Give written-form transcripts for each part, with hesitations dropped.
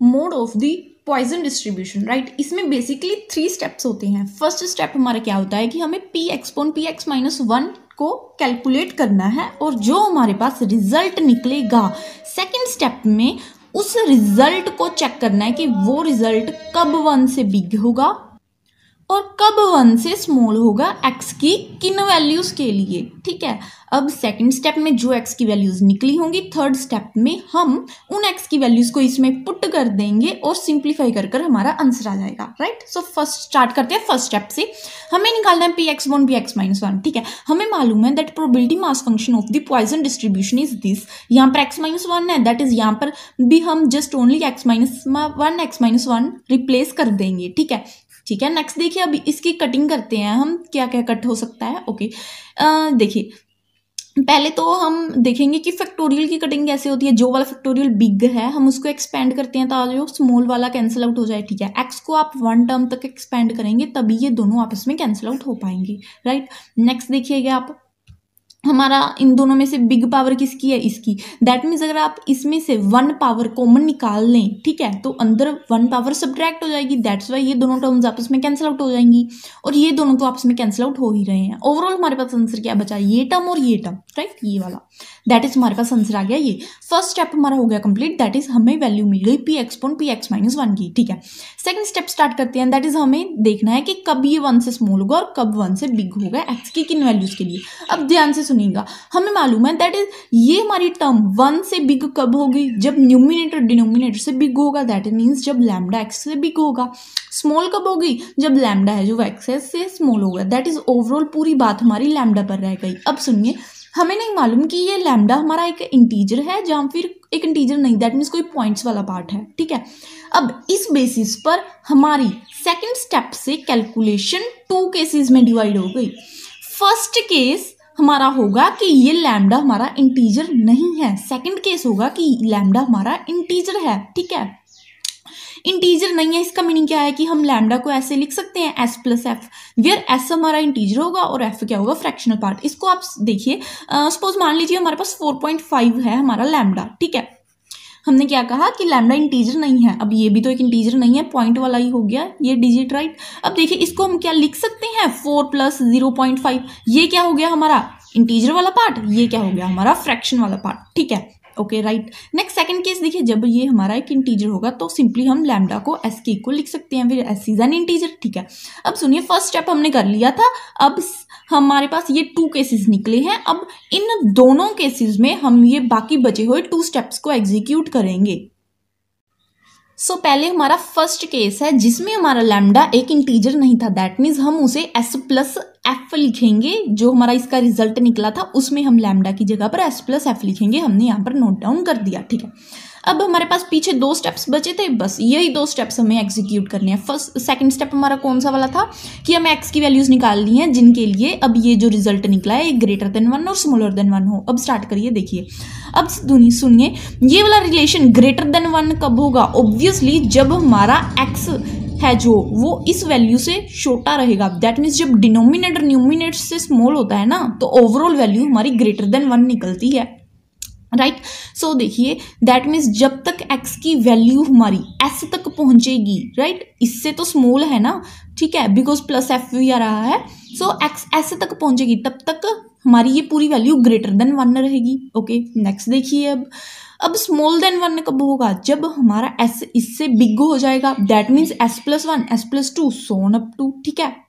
Mode of the Poisson distribution, right. इसमें basically 3 steps होते हैं। फर्स्ट स्टेप हमारा क्या होता है कि हमें p एक्सपोन px माइनस 1 को कैलकुलेट करना है और जो हमारे पास रिजल्ट निकलेगा सेकेंड स्टेप में उस रिजल्ट को चेक करना है कि वो रिजल्ट कब 1 से बिग होगा और कब 1 से स्मॉल होगा x की किन वैल्यूज के लिए, ठीक है। अब सेकंड स्टेप में जो x की वैल्यूज निकली होंगी, थर्ड स्टेप में हम उन x की वैल्यूज को इसमें पुट कर देंगे और सिंप्लीफाई कर कर हमारा आंसर आ जाएगा, राइट। सो फर्स्ट स्टार्ट करते हैं फर्स्ट स्टेप से। हमें निकालना है p x1 p x minus 1, ठीक है। हमें मालूम है that probability mass function of the Poisson distribution is this. यहाँ पर x माइनस 1 है, दैट इज यहाँ पर भी हम just only x minus 1 replace कर देंगे, ठीक है। ठीक है, नेक्स्ट देखिए, अभी इसकी कटिंग करते हैं हम, क्या क्या कट हो सकता है। ओके, देखिए पहले तो हम देखेंगे कि फैक्टोरियल की कटिंग कैसे होती है। जो वाला फैक्टोरियल बिग है हम उसको एक्सपेंड करते हैं ताकि स्मॉल वाला कैंसिल आउट हो जाए, ठीक है। एक्स को आप 1 टर्म तक एक्सपेंड करेंगे तभी ये दोनों आपस में कैंसिल आउट हो पाएंगे, राइट। नेक्स्ट देखिएगा आप, हमारा इन दोनों में से बिग पावर किसकी है, इसकी। दैट मीन्स अगर आप इसमें से 1 पावर कॉमन निकाल लें, ठीक है, तो अंदर 1 पावर सब्ट्रैक्ट हो जाएगी। दैट्स वाई ये दोनों टर्म्स आपस में कैंसिल आउट हो जाएंगी और ये दोनों तो आपस में कैंसिल आउट हो ही रहे हैं। ओवरऑल हमारे पास आंसर क्या बचा, ये टर्म और ये टर्म, राइट, ये वाला। दैट इज हमारे पास आंसर आ गया ये। फर्स्ट स्टेप हमारा हो गया कंप्लीट, दैट इज हमें वैल्यू मिल गई p एक्सपोन p x माइनस 1 की, ठीक है। सेकंड स्टेप स्टार्ट करते हैं, दैट इज हमें देखना है कि कब ये 1 से स्मॉल होगा और कब 1 से बिग होगा x की किन वैल्यूज के लिए। अब ध्यान से सुनिएगा, हमें मालूम है दैट इज ये हमारी टर्म 1 से बिग कब होगी, जब न्यूमिनेटर डिनोमिनेटर से बिग होगा। दैट मीन्स जब लैम्डा एक्स से बिग होगा। स्मॉल कब होगी, जब लैम्डा है जो एक्स से स्मॉल होगा। दैट इज ओवरऑल पूरी बात हमारी लैम्डा पर रह गई। अब सुनिए, हमें नहीं मालूम कि ये लैम्डा हमारा एक इंटीजर है या फिर एक इंटीजर नहीं, दैट मीन्स कोई पॉइंट्स वाला पार्ट है, ठीक है। अब इस बेसिस पर हमारी सेकेंड स्टेप से कैलकुलेशन 2 केसेस में डिवाइड हो गई। फर्स्ट केस हमारा होगा कि ये लैम्डा हमारा इंटीजर नहीं है। सेकंड केस होगा कि लैम्डा हमारा इंटीजर है, ठीक है। इंटीजर नहीं है, इसका मीनिंग क्या है कि हम लैम्डा को ऐसे लिख सकते हैं s plus F, where s हमारा इंटीजर होगा और f क्या होगा, फ्रैक्शनल पार्ट। इसको आप देखिए, सपोज मान लीजिए हमारे पास 4.5 है हमारा लैम्डा, ठीक है। हमने क्या कहा कि लैम्डा इंटीजर नहीं है। अब ये भी तो एक इंटीजर नहीं है, पॉइंट वाला ही हो गया ये डिजिट, राइट। अब देखिए इसको हम क्या लिख सकते हैं, 4 प्लस 0.5, ये क्या हो गया हमारा इंटीजर वाला पार्ट, ये क्या हो गया हमारा फ्रैक्शन वाला पार्ट, ठीक है। Okay, right. Next second case देखिए, जब ये हमारा एक इंटीजर होगा तो सिंपली हम लैम्डा को s के इक्वल लिख सकते हैं, फिर s इज एन इंटीजर, ठीक है। अब सुनिए, फर्स्ट स्टेप हमने कर लिया था, अब हमारे पास ये 2 केसेस निकले हैं। अब इन दोनों केसेस में हम ये बाकी बचे हुए 2 स्टेप्स को एग्जीक्यूट करेंगे। सो पहले हमारा फर्स्ट केस है जिसमें हमारा लैम्डा एक इंटीजर नहीं था, दैट मीन्स हम उसे s प्लस एफ लिखेंगे। जो हमारा इसका रिजल्ट निकला था उसमें हम लैम्डा की जगह पर s प्लस एफ लिखेंगे, हमने यहाँ पर नोट डाउन कर दिया, ठीक है। अब हमारे पास पीछे 2 स्टेप्स बचे थे, बस यही 2 स्टेप्स हमें एग्जीक्यूट करने हैं। सेकंड स्टेप हमारा कौन सा वाला था कि हमें x की वैल्यूज निकालनी है जिनके लिए अब ये जो रिजल्ट निकला है ग्रेटर देन 1 और स्मॉलर देन 1 हो। अब स्टार्ट करिए, देखिए अब सुनिए, ये वाला रिलेशन ग्रेटर देन 1 कब होगा, ऑब्वियसली जब हमारा x है जो वो इस वैल्यू से छोटा रहेगा। दैट मीन्स जब डिनोमिनेटर न्यूमिनेटर से स्मॉल होता है ना, तो ओवरऑल वैल्यू हमारी ग्रेटर देन 1 निकलती है, राइट। सो देखिए, दैट मीन्स जब तक x की वैल्यू हमारी s तक पहुंचेगी, राइट, इससे तो स्मॉल है ना, ठीक है, बिकॉज प्लस एफ भी आ रहा है। सो x s तक पहुंचेगी तब तक हमारी ये पूरी वैल्यू ग्रेटर देन 1 रहेगी। ओके, नेक्स्ट देखिए, अब स्मॉल देन 1 कब होगा, जब हमारा s इससे बिग हो जाएगा। That means s plus 1, s plus 2, so on up to, ठीक है।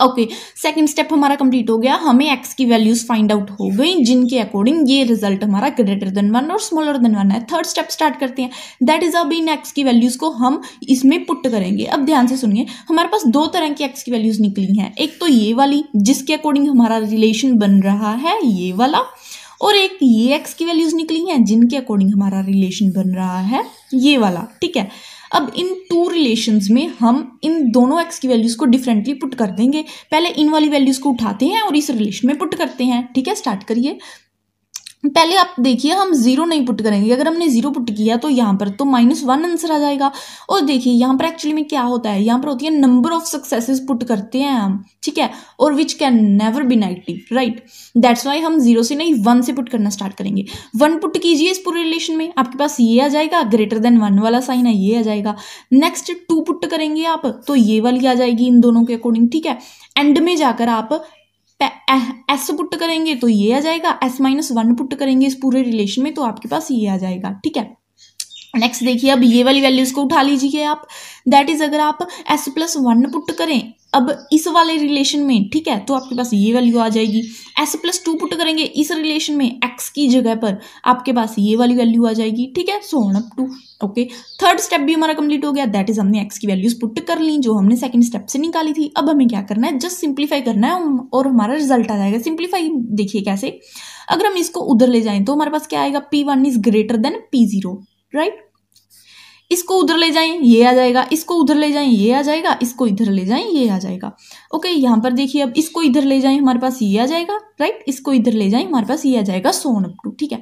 ओके, सेकंड स्टेप हमारा कंप्लीट हो गया, हमें x की वैल्यूज फाइंड आउट हो गई जिनके अकॉर्डिंग ये रिजल्ट हमारा ग्रेटर देन 1 और स्मॉलर देन 1 है। थर्ड स्टेप स्टार्ट करते हैं, दैट इज अब इन x की वैल्यूज को हम इसमें पुट करेंगे। अब ध्यान से सुनिए, हमारे पास 2 तरह की x की वैल्यूज निकली हैं, एक तो ये वाली जिसके अकॉर्डिंग हमारा रिलेशन बन रहा है ये वाला, और एक ये x की वैल्यूज निकली हैं जिनके अकॉर्डिंग हमारा रिलेशन बन रहा है ये वाला, ठीक है। अब इन 2 रिलेशंस में हम इन दोनों x की वैल्यूज को डिफरेंटली पुट कर देंगे। पहले इन वाली वैल्यूज को उठाते हैं और इस रिलेशन में पुट करते हैं, ठीक है। स्टार्ट करिए। पहले आप देखिए हम जीरो नहीं पुट करेंगे, अगर हमने जीरो पुट किया तो यहाँ पर तो -1 आंसर आ जाएगा। और देखिए यहाँ पर एक्चुअली में क्या होता है, यहाँ पर होती है नंबर ऑफ सक्सेसेस पुट करते हैं हम, ठीक है, और which can never be negative, right. That's why हम 0 से नहीं 1 से पुट करना स्टार्ट करेंगे। 1 पुट कीजिए इस पूरे रिलेशन में, आपके पास ये आ जाएगा, ग्रेटर देन 1 वाला साइन है ये आ जाएगा। नेक्स्ट 2 पुट करेंगे आप तो ये वाली आ जाएगी इन दोनों के अकॉर्डिंग, ठीक है। एंड में जाकर आप एस पुट करेंगे तो ये आ जाएगा, S-1 पुट करेंगे इस पूरे रिलेशन में तो आपके पास ये आ जाएगा, ठीक है। नेक्स्ट देखिए अब ये वाली वैल्यूज को उठा लीजिए आप, दैट इज अगर आप S+1 पुट करें अब इस वाले रिलेशन में, ठीक है, तो आपके पास ये वैल्यू आ जाएगी। S+2 पुट करेंगे इस रिलेशन में x की जगह पर, आपके पास ये वाली वैल्यू आ जाएगी, ठीक है, so on up to. Okay, third step भी हमारा कंप्लीट हो गया, दैट इज हमने x की वैल्यूज पुट कर ली जो हमने सेकंड स्टेप से निकाली थी। अब हमें क्या करना है, जस्ट सिंप्लीफाई करना है और हमारा रिजल्ट आ जाएगा। सिंप्लीफाई देखिए कैसे, अगर हम इसको उधर ले जाएं तो हमारे पास क्या आएगा, P1 is greater than P0, right. इसको उधर ले जाएं ये आ जाएगा, इसको उधर ले जाएं ये आ जाएगा, इसको इधर ले जाएं ये आ जाएगा। ओके, यहाँ पर देखिए अब इसको इधर ले जाएं हमारे पास ये आ जाएगा, राइट, इसको इधर ले जाएं हमारे पास ये आ जाएगा, सो ऑन अप टू, ठीक है।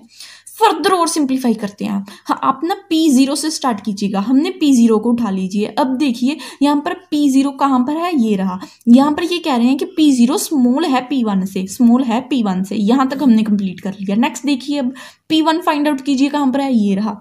फर्दर और सिंप्लीफाई करते हैं आप, हाँ आप ना P0 से स्टार्ट कीजिएगा, हमने P0 को उठा लीजिए। अब देखिए यहाँ पर P0 कहाँ पर है, ये रहा, यहाँ पर ये कह रहे हैं कि P0 स्मॉल है P1 से, स्मॉल है P1 से, यहाँ तक हमने कंप्लीट कर लिया। नेक्स्ट देखिए अब P1 फाइंड आउट कीजिए कहाँ पर है, ये रहा।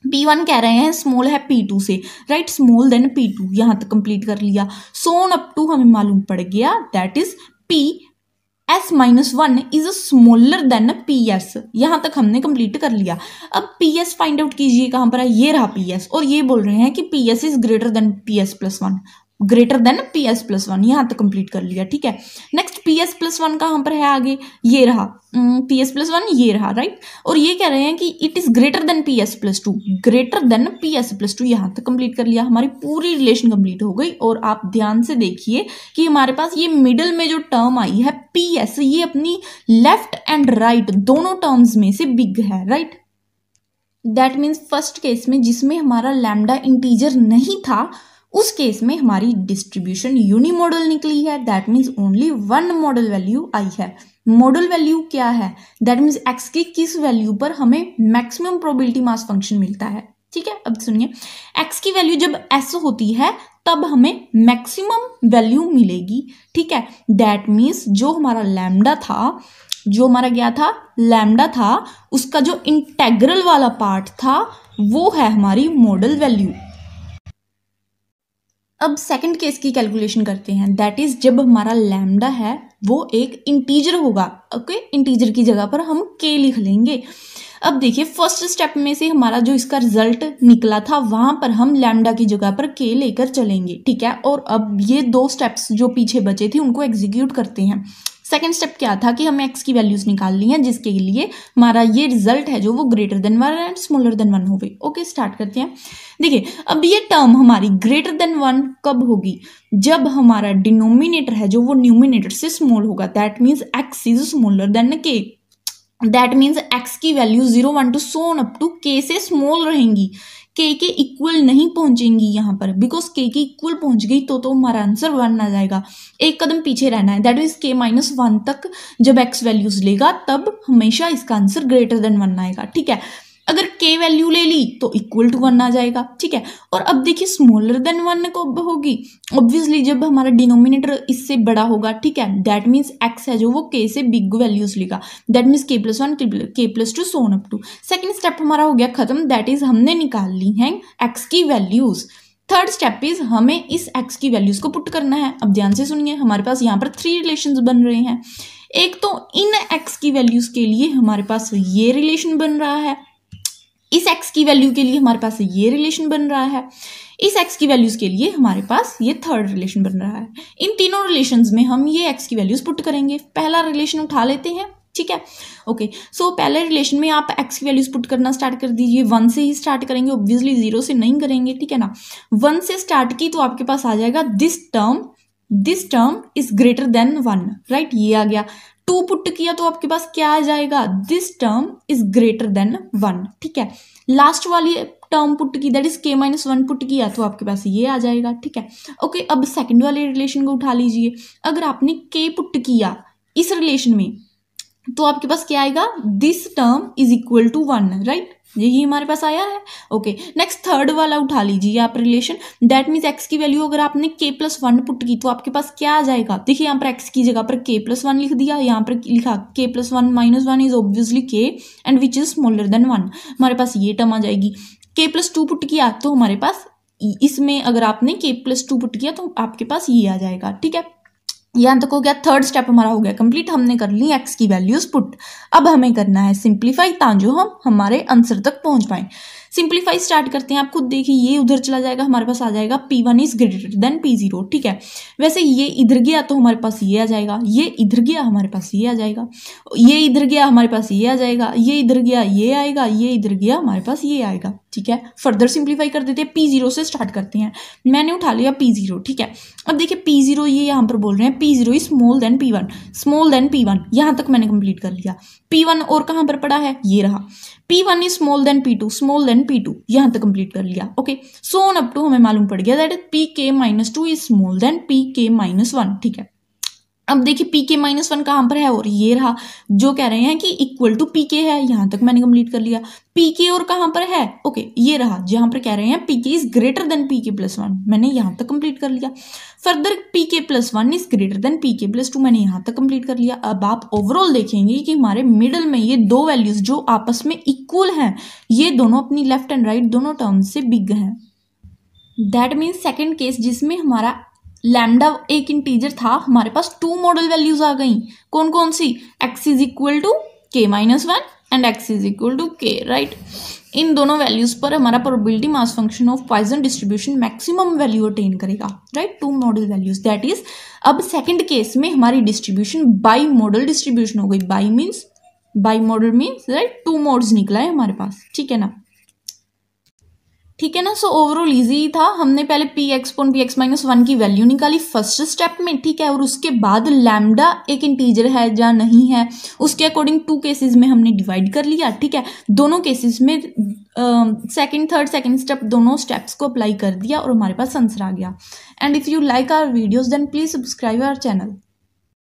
P1 कह रहे हैं स्मॉल है P2 से, राइट, स्मॉल देन P2, यहाँ तक कंप्लीट कर लिया। सो ऑन अप टू हमें मालूम पड़ गया that is PS-1 is smaller then PS, यहाँ तक हमने कंप्लीट कर लिया। अब PS फाइंड आउट कीजिए कहाँ पर है, ये रहा PS, और ये बोल रहे हैं कि PS is greater than PS+1, greater than PS+1, यहाँ तक कंप्लीट कर लिया, ठीक है। नेक्स्ट PS+1 कहाँ पर है आगे, ये रहा PS+1, ये रहा, राइट, और ये कह रहे हैं कि it is greater than PS+2, greater than PS+2, यहाँ तक कंप्लीट कर लिया। हमारी पूरी रिलेशन कंप्लीट हो गई। और आप ध्यान से देखिए कि हमारे पास ये मिडल में जो टर्म आई है PS, ये अपनी लेफ्ट एंड राइट दोनों टर्म्स में से बिग है, right. That means first case में जिसमें हमारा लैम्डा इंटीजर नहीं था, उस केस में हमारी डिस्ट्रीब्यूशन यूनिमॉडल निकली है। That means only 1 modal value आई है। मॉडल वैल्यू क्या है, दैट मीन्स एक्स की किस वैल्यू पर हमें मैक्सिमम प्रोबेबिलिटी मास फंक्शन मिलता है, ठीक है। अब सुनिए, एक्स की वैल्यू जब एस होती है तब हमें मैक्सिमम वैल्यू मिलेगी, ठीक है। दैट मीन्स जो हमारा लैम्डा था, जो हमारा क्या था, लैम्डा था, उसका जो इंटेग्रल वाला पार्ट था वो है हमारी मॉडल वैल्यू। अब सेकंड केस की कैलकुलेशन करते हैं, दैट इज जब हमारा लैम्डा है वो एक इंटीजर होगा। ओके, इंटीजर की जगह पर हम के लिख लेंगे। अब देखिए फर्स्ट स्टेप में से हमारा जो इसका रिजल्ट निकला था वहां पर हम लैम्डा की जगह पर के लेकर चलेंगे, ठीक है। और अब ये 2 स्टेप्स जो पीछे बचे थे उनको एग्जीक्यूट करते हैं। सेकेंड स्टेप क्या था कि हमें एक्स की वैल्यूज निकाल ली है, जिसके लिए हमारा ये रिजल्ट है जो वो greater than 1 and smaller than 1 हो गई। ओके, स्टार्ट करते हैं। देखिए अब ये टर्म हमारी ग्रेटर देन 1 कब होगी, जब हमारा डिनोमिनेटर है जो वो न्यूमिनेटर से स्मॉल होगा। That means X is smaller than K. That means X की value 0, 1 to so on up to K से स्मॉल रहेंगी, के इक्वल नहीं पहुंचेंगी यहाँ पर, बिकॉज के इक्वल पहुंच गई तो हमारा आंसर 1 आ जाएगा। एक कदम पीछे रहना है, दैट मीन्स K-1 तक जब एक्स वैल्यूज लेगा तब हमेशा इसका आंसर ग्रेटर देन 1 आएगा, ठीक है। अगर के वैल्यू ले ली तो इक्वल टू 1 आ जाएगा, ठीक है। और अब देखिए स्मॉलर देन 1 कब होगी, ऑब्वियसली जब हमारा डिनोमिनेटर इससे बड़ा होगा, ठीक है। दैट मीन्स एक्स है जो वो के से बिग वैल्यूज लेगा, that means K+1 K+2 so on up to. Second step हमारा हो गया खत्म, दैट इज हमने निकाल ली है एक्स की वैल्यूज। थर्ड स्टेप इज हमें इस एक्स की वैल्यूज को पुट करना है। अब ध्यान से सुनिए, हमारे पास यहाँ पर 3 रिलेशंस बन रहे हैं। एक तो इन एक्स की वैल्यूज के लिए हमारे पास ये रिलेशन बन रहा है, इस एक्स की वैल्यू के लिए हमारे पास ये रिलेशन बन रहा है, इस एक्स की वैल्यूज के लिए हमारे पास ये थर्ड रिलेशन बन रहा है। इन तीनों रिलेशंस में हम ये एक्स की वैल्यूज पुट करेंगे। पहला रिलेशन उठा लेते हैं, ठीक है। ओके, सो पहले रिलेशन में आप एक्स की वैल्यूज पुट करना स्टार्ट कर दीजिए। 1 से ही स्टार्ट करेंगे, ऑब्वियसली 0 से नहीं करेंगे, ठीक है ना। 1 से स्टार्ट की तो आपके पास आ जाएगा this term is greater than 1, right, ये आ गया। 2 पुट किया तो आपके पास क्या आ जाएगा, this term is greater than 1, ठीक है। लास्ट वाली टर्म पुट की, दैट इज K-1 पुट किया तो आपके पास ये आ जाएगा, ठीक है। ओके, अब सेकंड वाले रिलेशन को उठा लीजिए। अगर आपने K पुट किया इस रिलेशन में तो आपके पास क्या आएगा, this term is equal to 1, right, यही हमारे पास आया है। ओके, नेक्स्ट थर्ड वाला उठा लीजिए आप रिलेशन, दैट मीन्स एक्स की वैल्यू अगर आपने k+1 पुट की तो आपके पास क्या आ जाएगा, देखिए यहाँ पर एक्स की जगह पर k+1 लिख दिया, यहाँ पर लिखा k+1 - 1 is obviously k and which is smaller then 1, हमारे पास ये टर्म आ जाएगी। k+2 पुट किया तो हमारे पास इसमें अगर आपने k+2 पुट किया तो आपके पास ये आ जाएगा, ठीक है। यहाँ तक हो गया, थर्ड स्टेप हमारा हो गया कंप्लीट, हमने कर ली एक्स की वैल्यूज पुट। अब हमें करना है सिंप्लीफाई ताकि हम हमारे आंसर तक पहुंच पाए। सिंप्लीफाई स्टार्ट करते हैं, आप खुद देखिए ये उधर चला जाएगा, हमारे पास आ जाएगा P1 is greater than P0, ठीक है। वैसे ये इधर गया तो हमारे पास ये आ जाएगा, ये इधर गया हमारे पास ये आ जाएगा, ये इधर गया हमारे पास ये आ जाएगा, ये इधर गया ये आएगा, ये इधर गया हमारे पास ये आएगा, ठीक है। फर्दर सिंप्लीफाई कर देते हैं, P0 से स्टार्ट करते हैं, मैंने उठा लिया P0, ठीक है। अब देखिए P0 ये यहाँ पर बोल रहे हैं P0 is small than P1, small than P1, यहाँ तक मैंने कंप्लीट कर लिया। P1 और कहाँ पर पड़ा है, ये रहा, P1 is small than P2, small than P2, यहाँ तक कंप्लीट कर लिया। Okay, so on up to हमें मालूम पड़ गया that Pk-2 is small then Pk-1, ठीक है। अब देखिए Pk-1 कहाँ पर है, और ये रहा, जो कह रहे हैं कि इक्वल टू Pk है, यहाँ तक मैंने कंप्लीट कर लिया। Pk और कहाँ पर है, ओके ये रहा, जहाँ पर कह रहे हैं Pk is greater than Pk+1, मैंने यहाँ तक कंप्लीट कर लिया। Further Pk+1 is greater than Pk+2, मैंने यहाँ तक कंप्लीट कर लिया। अब आप ओवरऑल देखेंगे कि हमारे मिडल में ये दो वैल्यूज जो आपस में इक्वल हैं, ये दोनों अपनी लेफ्ट एंड राइट दोनों टर्म्स से बिग हैं। दैट मीन्स सेकेंड केस जिसमें हमारा लैम्डा एक इंटीजर था, हमारे पास 2 मॉडल वैल्यूज आ गई, कौन कौन सी, x is equal to k-1 and x is equal to k, right. इन दोनों वैल्यूज पर हमारा probability mass function of Poisson distribution maximum value attain करेगा, right, 2 modal values. That is अब सेकंड केस में हमारी डिस्ट्रीब्यूशन बाई मॉडल डिस्ट्रीब्यूशन हो गई, bimodal means right 2 modes निकला है हमारे पास, ठीक है ना, ठीक है ना। सो ओवरऑल इजी था, हमने पहले P(x)(1) की वैल्यू निकाली फर्स्ट स्टेप में, ठीक है, और उसके बाद लैम्डा एक इंटीजर है या नहीं है उसके अकॉर्डिंग 2 केसेस में हमने डिवाइड कर लिया, ठीक है। दोनों केसेस में सेकंड स्टेप दोनों स्टेप्स को अप्लाई कर दिया और हमारे पास आंसर आ गया। And if you like our videos then please subscribe our channel.